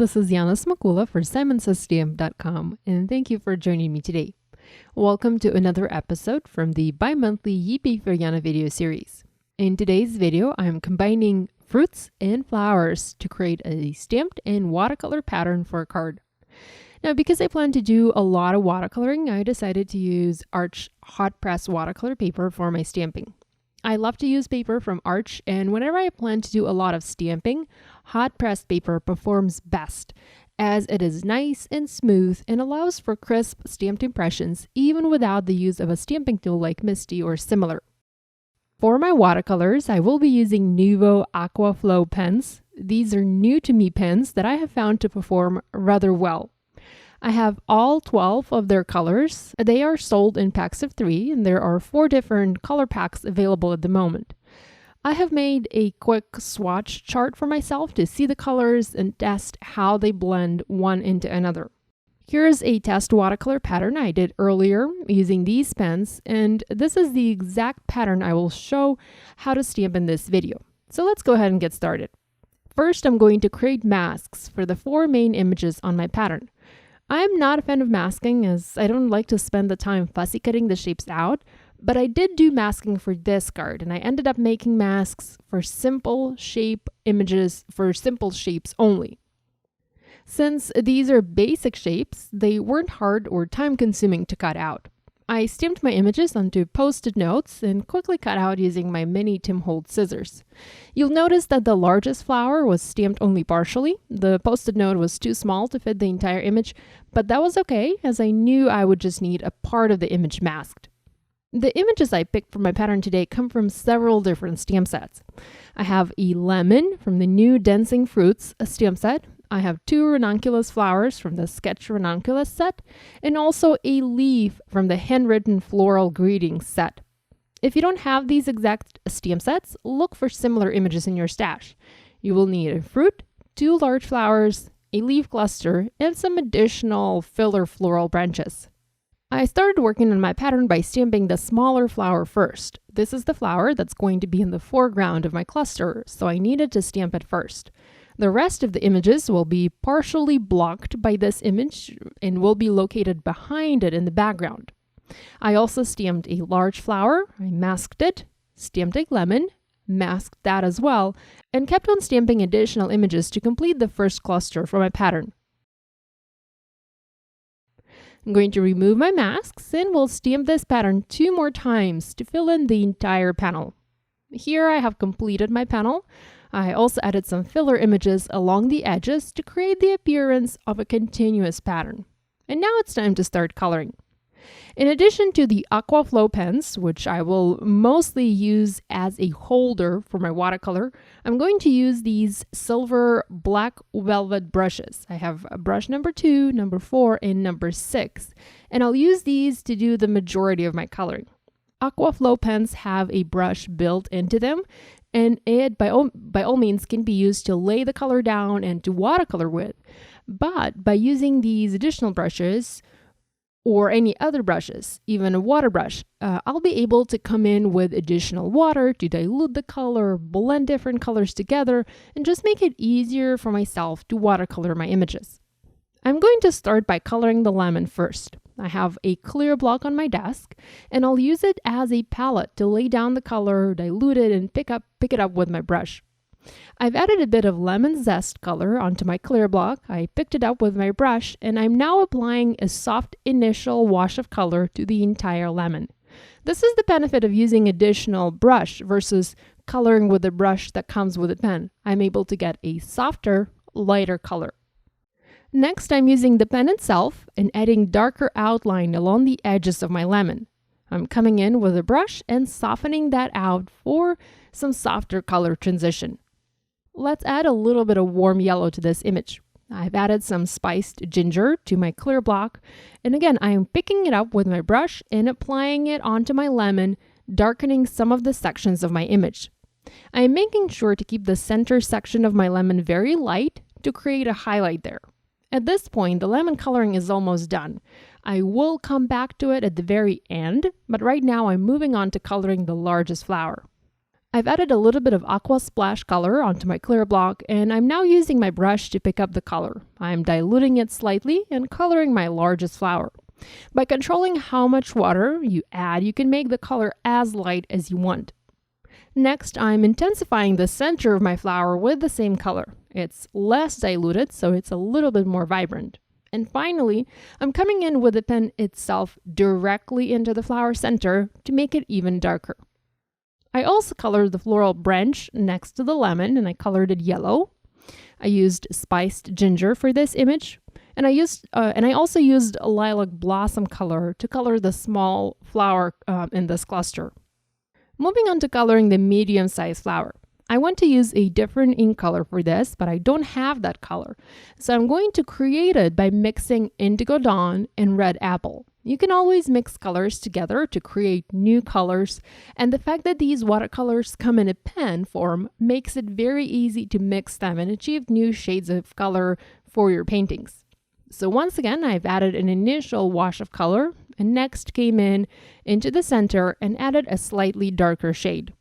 this is Yana Smakula for simonsystem.com, and thank you for joining me today. Welcome to another episode from the bi-monthly Yippee for Yana video series. In today's video, I'm combining fruits and flowers to create a stamped and watercolor pattern for a card. Now, because I plan to do a lot of watercoloring, I decided to use Arch hot press watercolor paper for my stamping. I love to use paper from Arch, and whenever I plan to do a lot of stamping, hot pressed paper performs best, as it is nice and smooth and allows for crisp stamped impressions even without the use of a stamping tool like Misty or similar. For my watercolors, I will be using Nuvo Aqua Flow pens. These are new to me pens that I have found to perform rather well. I have all 12 of their colors. They are sold in packs of 3, and there are 4 different color packs available at the moment. I have made a quick swatch chart for myself to see the colors and test how they blend one into another. Here's a test watercolor pattern I did earlier using these pens, and this is the exact pattern I will show how to stamp in this video. So let's go ahead and get started. First, I'm going to create masks for the 4 main images on my pattern. I'm not a fan of masking, as I don't like to spend the time fussy cutting the shapes out, but I did do masking for this card, and I ended up making masks for simple shape images for simple shapes only. Since these are basic shapes, they weren't hard or time-consuming to cut out. I stamped my images onto Post-it notes and quickly cut out using my mini Tim Holtz scissors. You'll notice that the largest flower was stamped only partially. The Post-it note was too small to fit the entire image, but that was okay, as I knew I would just need a part of the image masked. The images I picked for my pattern today come from several different stamp sets. I have a lemon from the new Dancing Fruits stamp set. I have 2 ranunculus flowers from the Sketch Ranunculus set, and also a leaf from the Handwritten Floral Greetings set. If you don't have these exact stamp sets, look for similar images in your stash. You will need a fruit, 2 large flowers, a leaf cluster, and some additional filler floral branches. I started working on my pattern by stamping the smaller flower first. This is the flower that's going to be in the foreground of my cluster, so I needed to stamp it first. The rest of the images will be partially blocked by this image and will be located behind it in the background. I also stamped a large flower, I masked it, stamped a lemon, masked that as well, and kept on stamping additional images to complete the first cluster for my pattern. I'm going to remove my masks and we'll stamp this pattern 2 more times to fill in the entire panel. Here I have completed my panel. I also added some filler images along the edges to create the appearance of a continuous pattern. And now it's time to start coloring. In addition to the Aqua Flow pens, which I will mostly use as a holder for my watercolor, I'm going to use these silver black velvet brushes. I have brush number 2, number 4, and number 6, and I'll use these to do the majority of my coloring. Aqua Flow pens have a brush built into them, and it by all means can be used to lay the color down and to watercolor with. But by using these additional brushes, or any other brushes, even a water brush, I'll be able to come in with additional water to dilute the color, blend different colors together, and just make it easier for myself to watercolor my images. I'm going to start by coloring the lemon first. I have a clear block on my desk, and I'll use it as a palette to lay down the color, dilute it, and pick it up with my brush. I've added a bit of lemon zest color onto my clear block. I picked it up with my brush, and I'm now applying a soft initial wash of color to the entire lemon. This is the benefit of using additional brush versus coloring with a brush that comes with a pen. I'm able to get a softer, lighter color. Next, I'm using the pen itself and adding darker outline along the edges of my lemon. I'm coming in with a brush and softening that out for some softer color transition. Let's add a little bit of warm yellow to this image. I've added some spiced ginger to my clear block, and again, I am picking it up with my brush and applying it onto my lemon, darkening some of the sections of my image. I am making sure to keep the center section of my lemon very light to create a highlight there. At this point, the lemon coloring is almost done. I will come back to it at the very end, but right now I'm moving on to coloring the largest flower. I've added a little bit of Aqua splash color onto my clear block, and I'm now using my brush to pick up the color. I'm diluting it slightly and coloring my largest flower. By controlling how much water you add, you can make the color as light as you want. Next, I'm intensifying the center of my flower with the same color. It's less diluted, so it's a little bit more vibrant. And finally, I'm coming in with the pen itself directly into the flower center to make it even darker. I also colored the floral branch next to the lemon, and I colored it yellow. I used spiced ginger for this image, and I also used a lilac blossom color to color the small flower in this cluster. Moving on to coloring the medium-sized flower. I want to use a different ink color for this, but I don't have that color. So I'm going to create it by mixing Indigo Dawn and Red Apple. You can always mix colors together to create new colors, and the fact that these watercolors come in a pen form makes it very easy to mix them and achieve new shades of color for your paintings. So once again, I've added an initial wash of color, and next came in into the center and added a slightly darker shade.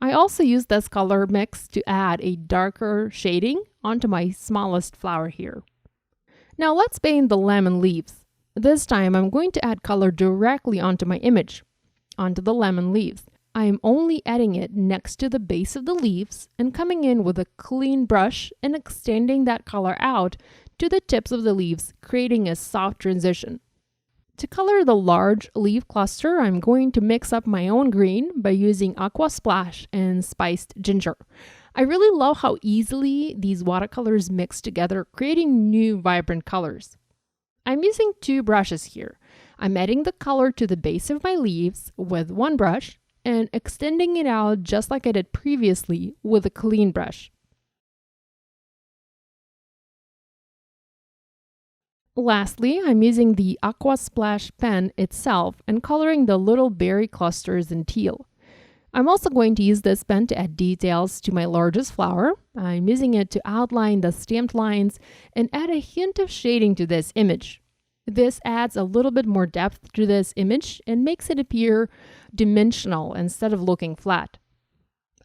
I also used this color mix to add a darker shading onto my smallest flower here. Now let's paint the lemon leaves. This time I'm going to add color directly onto my image, onto the lemon leaves. I am only adding it next to the base of the leaves and coming in with a clean brush and extending that color out to the tips of the leaves, creating a soft transition. To color the large leaf cluster, I'm going to mix up my own green by using Aqua Splash and spiced ginger. I really love how easily these watercolors mix together, creating new vibrant colors. I'm using two brushes here. I'm adding the color to the base of my leaves with one brush and extending it out just like I did previously with a clean brush. Lastly, I'm using the Aqua Splash pen itself and coloring the little berry clusters in teal. I'm also going to use this pen to add details to my largest flower. I'm using it to outline the stamped lines and add a hint of shading to this image. This adds a little bit more depth to this image and makes it appear dimensional instead of looking flat.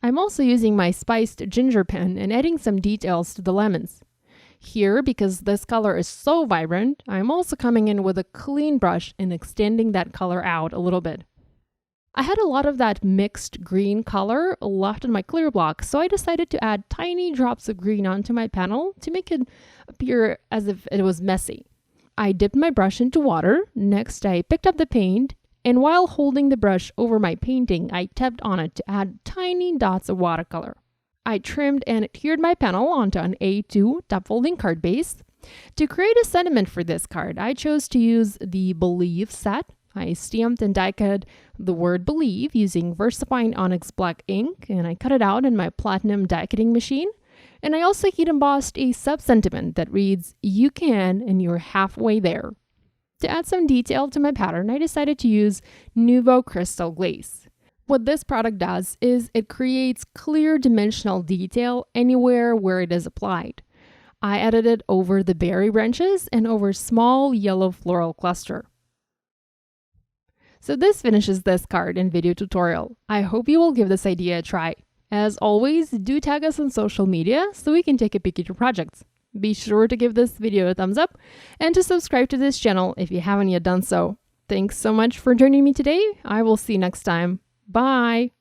I'm also using my spiced ginger pen and adding some details to the lemons. Here, because this color is so vibrant, I'm also coming in with a clean brush and extending that color out a little bit. I had a lot of that mixed green color left in my clear block, so I decided to add tiny drops of green onto my panel to make it appear as if it was messy. I dipped my brush into water. Next, I picked up the paint, and while holding the brush over my painting, I tapped on it to add tiny dots of watercolor. I trimmed and adhered my panel onto an A2 top folding card base. To create a sentiment for this card, I chose to use the Believe set. I stamped and die-cut the word Believe using VersaFine Onyx Black ink, and I cut it out in my Platinum die-cutting machine. And I also heat embossed a sub-sentiment that reads, "You can, and you're halfway there." To add some detail to my pattern, I decided to use Nouveau Crystal Glaze. What this product does is it creates clear dimensional detail anywhere where it is applied. I added it over the berry branches and over small yellow floral cluster. So this finishes this card and video tutorial. I hope you will give this idea a try. As always, do tag us on social media so we can take a peek at your projects. Be sure to give this video a thumbs up and to subscribe to this channel if you haven't yet done so. Thanks so much for joining me today. I will see you next time. Bye!